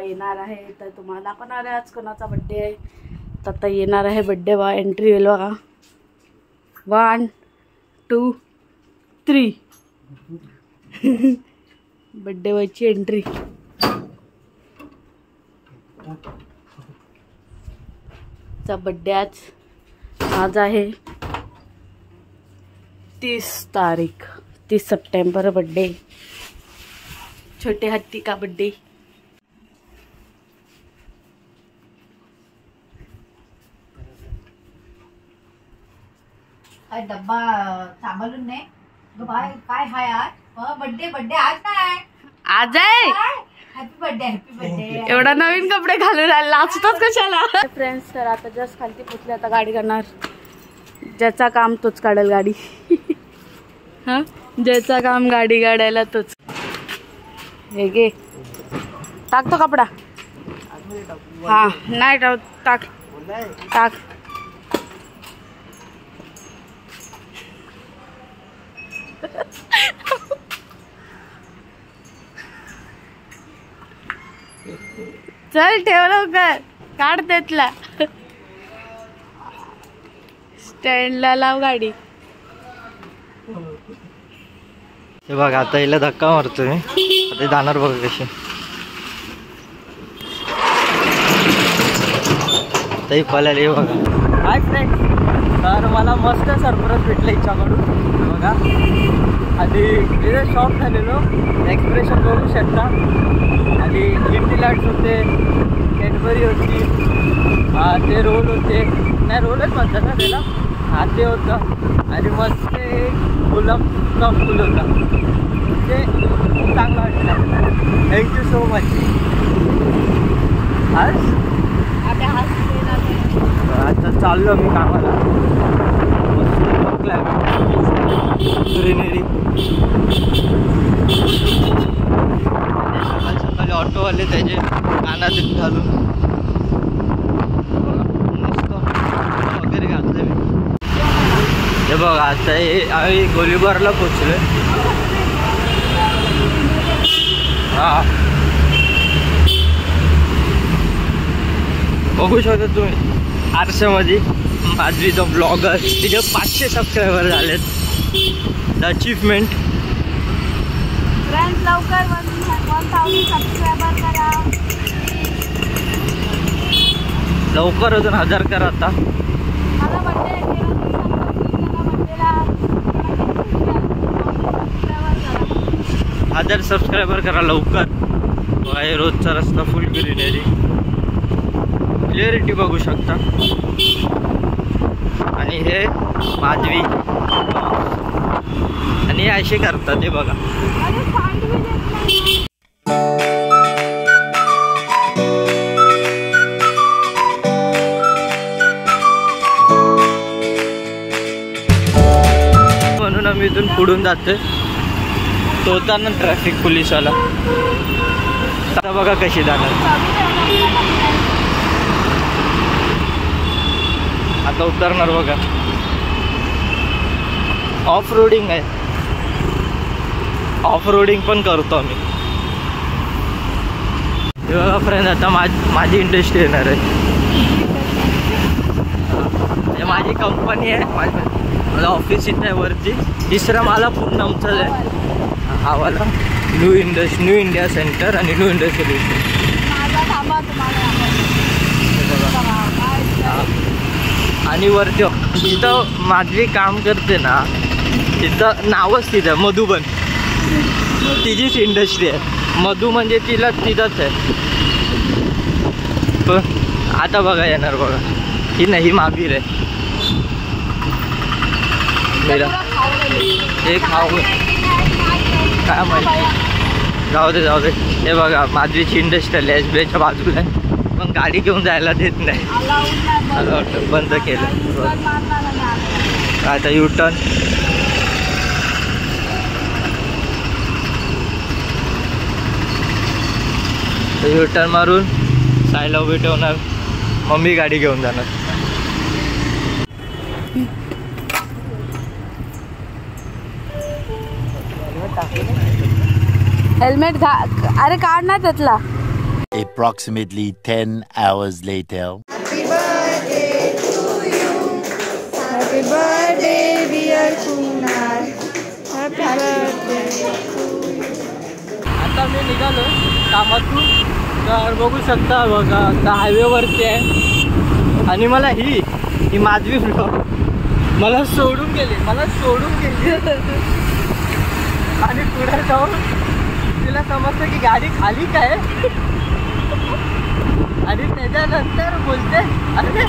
येणार आहे, तर तुम्हाला दाखवणार आहे आज कोणाचा बड्डे आहे. तर आता येणार आहे बड्डे बॉय, एंट्री होईल बघा. 1 2 3 बड्डे बॉयची एंट्री. चा बड्डे आज आहे 30 तारीख, 30 सप्टेंबर बर्थडे, छोटे हत्ती का बर्थडे. डब्बा सांभाळून नाही भाई. काय हाय आज बर्थडे आज नाही, आज आहे. Happy birthday. एवढा नवीन कपडे घालून लाचतोच कशाला. फ्रेंड्स, तर आता जस्ट खालती पोचले, आता गाडी करणार. ज्याचा काम तोच काढेल गाडी. हा, ज्याचा काम गाडी काढायला तोच. हे घे, टाकतो कपडा. हा नाही टाक. चल ठेव लवकर, काढ त्यातला. स्टँडला लाव गाडी. हे बघा, आता हिला धक्का मारतोय मी. आता जाणार बघा कशी. तरी पळाली. हे बघा. हाय फ्रेंड्स, तर मला मस्त सरप्राईज भेटलं हिच्याकडून बघा. आधी तिथे शॉक झालेलो, एक्सप्रेशन बघू शकता. आणि लिफ्टी लाईट्स होते, कॅडबरी होती, ते रोल होते. नाही, रोलच म्हणतात ना त्याला. हा ते होतं. आणि मस्त गुलाबचा फुल होता. म्हणजे खूप चांगलं वाटलं. Thank you so much. आता चाललो मी कामाला. ग्रीनरी. सकाळी ऑटोवाले त्याचे कानात घालून मस्त वगैरे घातले मी. हे बघा, आता आम्ही गोलीबारला पोचलोय. हा, बघू शकता तुम्ही आरशामध्ये माधवीचा ब्लॉगर. तिचे 500 सबस्क्रायबर झालेत. The achievement. फ्रेंड्स, लवकर 1000 सबस्क्रायबर करा. लवकर अजून 1000 करा. आता मला बर्थडे 1000 सबस्क्रायबर करा लवकर. बाहेर रोजचा रस्ता फुल ग्रीनरी. क्लिअरिटी बघू शकता. आणि हे माधवी आणि असे करतात. हे बघा. म्हणून आम्ही इथून पुढून जातोय. तो होता ना ट्रॅफिक पोलिसवाला. आता बघा कशी जाणार. आता उतरणार बघा. ऑफ रोडिंग आहे. ऑफ रोडिंग पण करतो आम्ही. हे बघा फ्रेंड, आता माझी इंडस्ट्री येणार आहे. माझी कंपनी आहे. माझं ऑफिस इथं आहे वरती. तिसरा मला पूर्ण आमचं आहे. हा वाला न्यू इंडिया सेंटर आणि न्यू इंडिया सोल्युशन. आणि वरती जिथं माधवी काम करते ना, तिथं नावच तिथं मधुबन. तिचीच इंडस्ट्री आहे. मधु म्हणजे तिला तिथंच आहे. पण आता बघा येणार बघा. ही नाही, महावीर आहे. मेरा हे खाऊ काय माहिती. जाऊ दे. हे बघा, माधवीची इंडस्ट्रियल आहे. SBIच्या बाजूला आहे. पण गाडी घेऊन जायला देत नाही. बंद केलं. आता युटर्न. युटर्न मारून साईला उभी ठेवणार. मम्मी गाडी घेऊन जाणार. हेल्मेट अरे काढ ना त्यातला. Approximately 10 hours later. Happy birthday dear Kunal. Happy birthday. आता मी निघालो कामातून, तर बघू शकता बघा आता हायवेवरती आहे आणि मला ही माझी ब्लॉग मला सोडून गेली आणि पुढे जाऊन तिला समजतं की गाडी खाली काय आणि त्याच्यानंतर बोलते अरे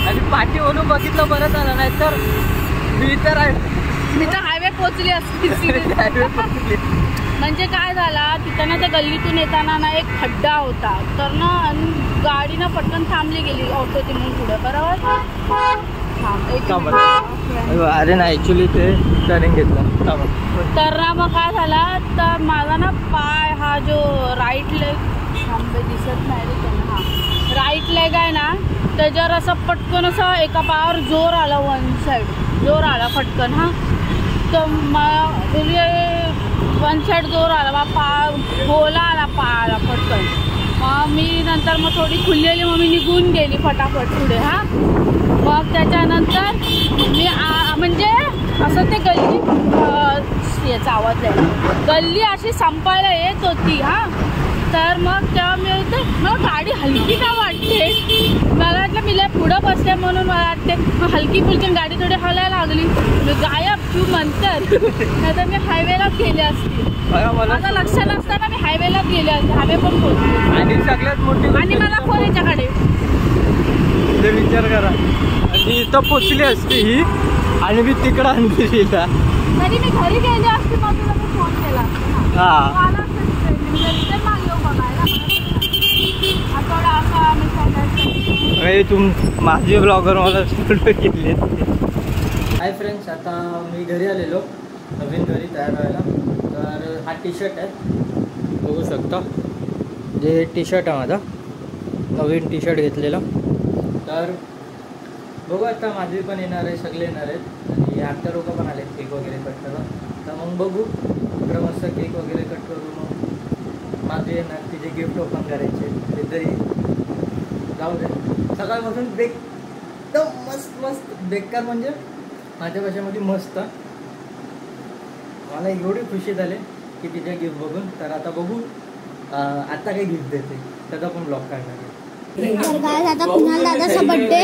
आणि पाठीवरून बघितलं बरं झालं, नाही तर मी तर हायवे पोचली असती. हायवे पोचली. म्हणजे काय झाला तिथं ना त्या गल्लीतून येताना ना एक खड्डा होता, तर ना गाडी ना पटकन थांबली गेली ऑटो ती म्हणून पुढे बरोबर. अरे ना ऍक्च्युली ते टर्निंग घेतलं तर ना मग काय झाला तर माझा ना पाय हा जो राईट लेग दिसत नाही रे त्यांना, हा राईट लेग आहे ना त्याच्यावर असं पटकन असं एका पायावर जोर आला, वन साईड जोर आला पटकन. हा तर वन साईड जोर आला मग पाय बोला आला पायाला पटकन. मग मी नंतर मग थोडी खुललेली मग मी निघून गेली फटाफट पुढे. हा मग त्याच्यानंतर मी म्हणजे असं ते गल्ली याचा आवाज आहे, गल्ली अशी संपायला येत होती. हा तर मग तेव्हा मी होते मग गाडी हलकी का वाटते, मला वाटलं मी पुढं बसते म्हणून मला वाटते, मग हलकी फुलकी गाडी थोडी हलायला लागली, गायब तू नंतर नाही तर मी हायवेलाच गेले असते. माझं लक्ष नसताना मी हायवेलाच गेले असते, हायवे पण पोहोचले. आणि सगळ्यात मोठी आणि मला फोन याच्याकडे विचार करा आणि इथं पोचली असते ही आणि मी तिकडं आणली तिला, तरी मी घरी गेले असते मग तुला मी फोन केला असता. हा माझे ब्लॉगर मला फोटो घेतले. हाय फ्रेंड्स, आता मी घरी आलेलो नवीन घरी तयार व्हायला. तर हा टी शर्ट आहे बघू शकता, जे टी शर्ट आहे माझा नवीन टी शर्ट घेतलेला. तर बघू आता माझे पण येणार आहे, सगळे येणार आहेत आणि आमच्या लोक पण आले केक वगैरे कट करा. तर मग बघू इकडं मस्त केक वगैरे कट करू, मग माझे येणार तिचे गिफ्ट ओपन करायचे ते तरी जाऊ दे. सकाळपासून एकदम मस्त बेकार म्हणजे माझ्या भाषेमध्ये मस्त. मला एवढी खुशी झाली की तिचे गिफ्ट बघून. तर आता बघू आता काही गिफ्ट देते त्याचा पण ब्लॉग काढणार आहे. तर गाइस आता कुणाल दादाचा बर्थडे.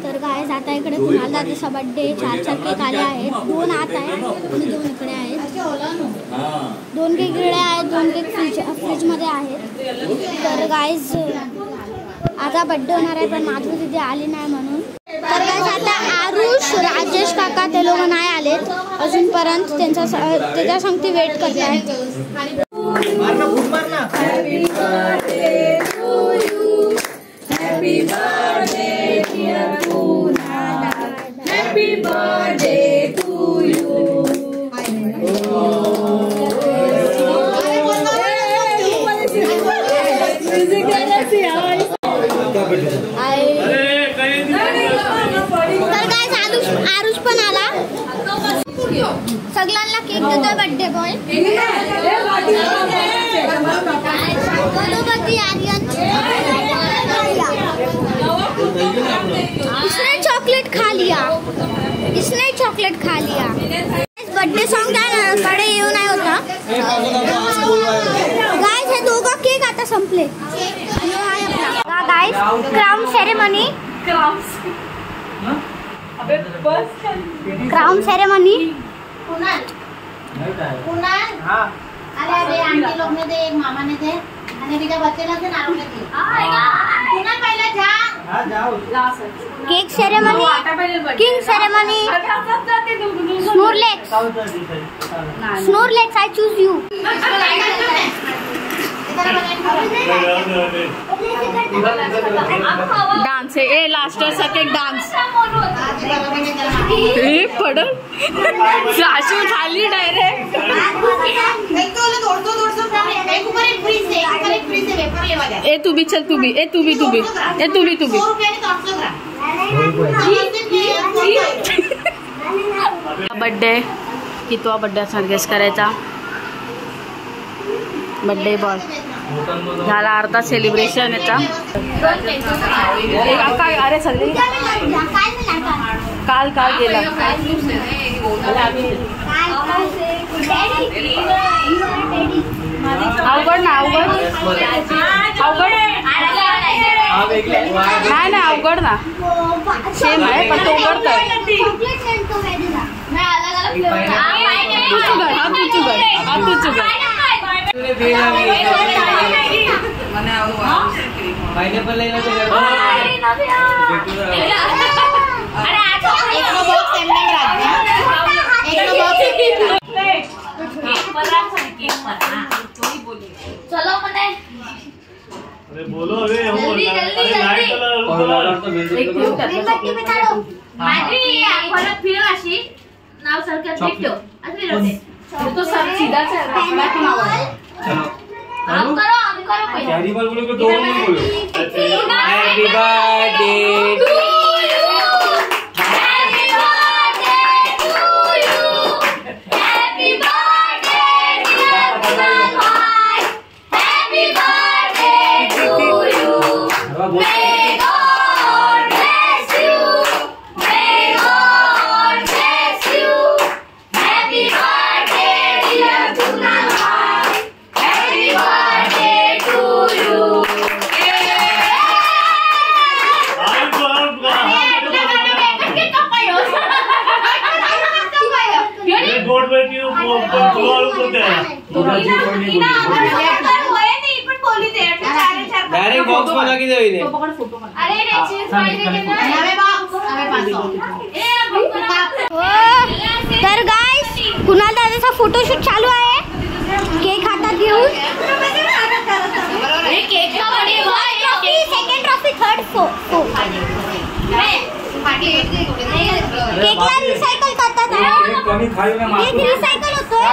तर गाइस आता इकडे कुणाल दादाचा बर्थडे 4 केक आले आहेत. 2 आत आहे आणि 2 इकडे आहेत. 2 केक इकडे आहेत, 2 केक फ्रीज मध्ये आहेत. तर गाइस आता बर्थडे होणार आहे पण माधुरी दीदी आली नाही म्हणून. तर गाइस आता आरुष राजेश काका ते लोक नाही आलेत अजूनपर्यंत, त्याच्या संगती वेट करतायत. Happy birthday dear Kunal, happy birthday to you. तर गाइस आरुष पण आला, सगळ्यांना केक देतोय बर्थडे बॉय. इसने चॉकलेट खा लिया. बर्थडे सॉन्ग कडे येऊ नाही होता. गाइस हे दोघं केक आता संपले. गाइस क्राउन सेरेमनी अरे आंटी लोग ने दे, मामा ने दे आणि बिका बच्चेला से नारू ने दे. पुन्हा पहिला जा cake ceremony, king ceremony, Snorlax. I choose you. Dance आहे लास्ट एक डान्स पडल सासू खाली डायरेक्ट. ए तू भी चल, तू भी बर्थडे कितवा बड्डे असणार गेस करायचा. बड्डे बॉय झाला अर्धा सेलिब्रेशन याचा. काय अरे सगळे काल काल गेला. अवघड ना अवघड अवघड नाही ना अवघड ना सेम आहे पण तो उघड कर. तू चुघड हा तू चुघड हा तू चुघड. चलो मने अरे बोलो अरे जल्दी मेणबत्ती पेटाडो. माझी आखोला फिर अशी नाव सरकार भेटतो असं होते. तो सब सीधाच आहे. हम करो पहिले. कैरी बॉल बोलो को दो बोलो. Happy birthday to you. Happy birthday to you. Happy birthday dear भाई. Happy birthday to you. May God bless you. May God bless you. Happy birthday dear Kunal bhai. Happy birthday to you. गोड बेटी ball करते हैं. Direct box मध्ये किती होईल. तर guys Kunal दादाचा फोटोशूट चालू आहे. केक हातात घेऊन सेकंड ट्रॉफी थर्ड केकला रिसायकल करतात. केक रिसायकल होतोय.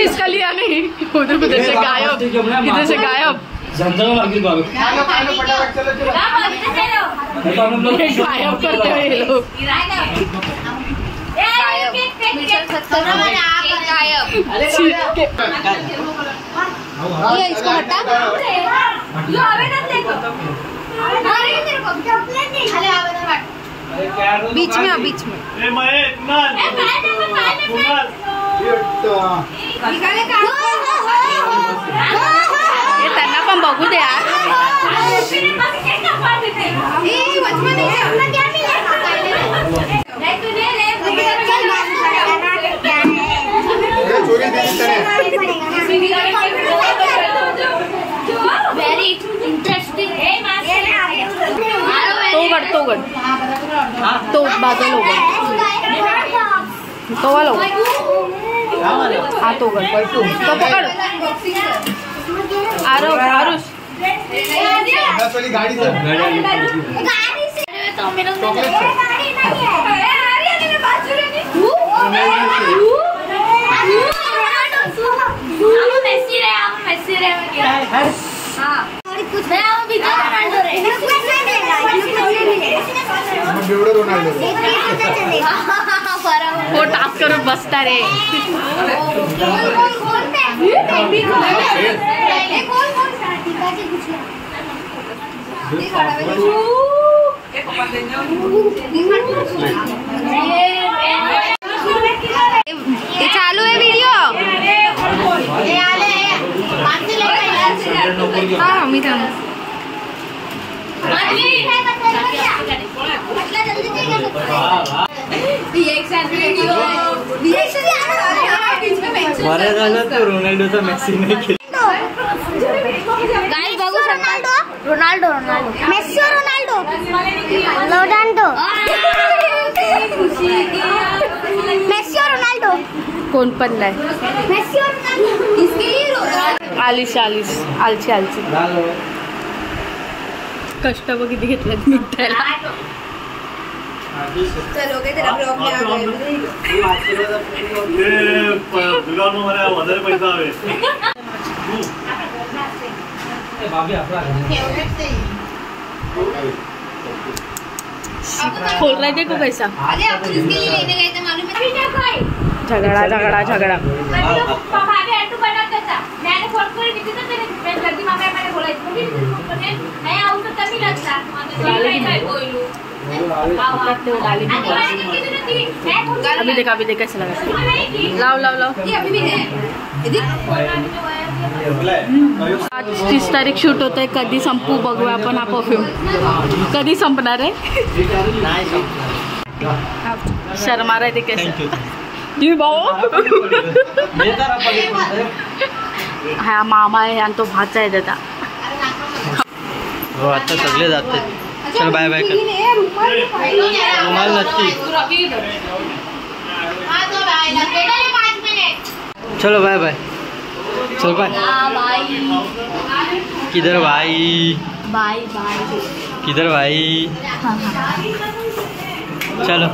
इसका लिया नहीं उधर उधर से गायब इधर से गायब. गायब करते हुए ये लोग. इसको हटा. बीच में बीच में ए मैं कुणाल हे त्यांना पण बघू दे यार. Very interesting. तो गड तो बाजूला उघड तो वाला उघड. हा तो गड तो पकड. आरुष गाड़ी हो टास्क करून बसता रे. चालू आहे व्हिडिओ. हा मी थांब. बरं झालं तो रोनाल्डोचा मेसी नाही केला. गाइस बघू शकता. रोनाल्डो मेसी और रोनाल्डो मेसी और रोनाल्डो कोण पण नाही. मेसी और रोनाल्डो इसके लिए आलची कष्ट बघ किती घेतलेत मिठायला. दुकान में हमारे વધારે પૈસા આવે. खोल रहे थे को कैसा अरे अपन इसके लिए लेने गए थे मालूम है झगड़ा झगड़ा झगड़ा पापा आगे ऐड बना देता मैंने फोन कर दी थी तेरे फ्रेंड जल्दी मामा मैंने बोला इसको नहीं आऊं तो तभी लगता मैं बोलूं अभी देख कैसा लगा लाओ लाओ लाओ अभी भी है आज 30 तारीख शूट होत आहे कधी संपू बघूया आपण हा परफ्यूम कधी संपणार आहे शर्मा रहे थे कैसे जी भाऊ हा मामा आहे आणि तो भाचा आहे दादा हो आता सगळे जाते चल बाय बाय कर रुमाल नक्की चलो बाय बाय चल बाय किधर भाई बाय बाय किधर भाई चलो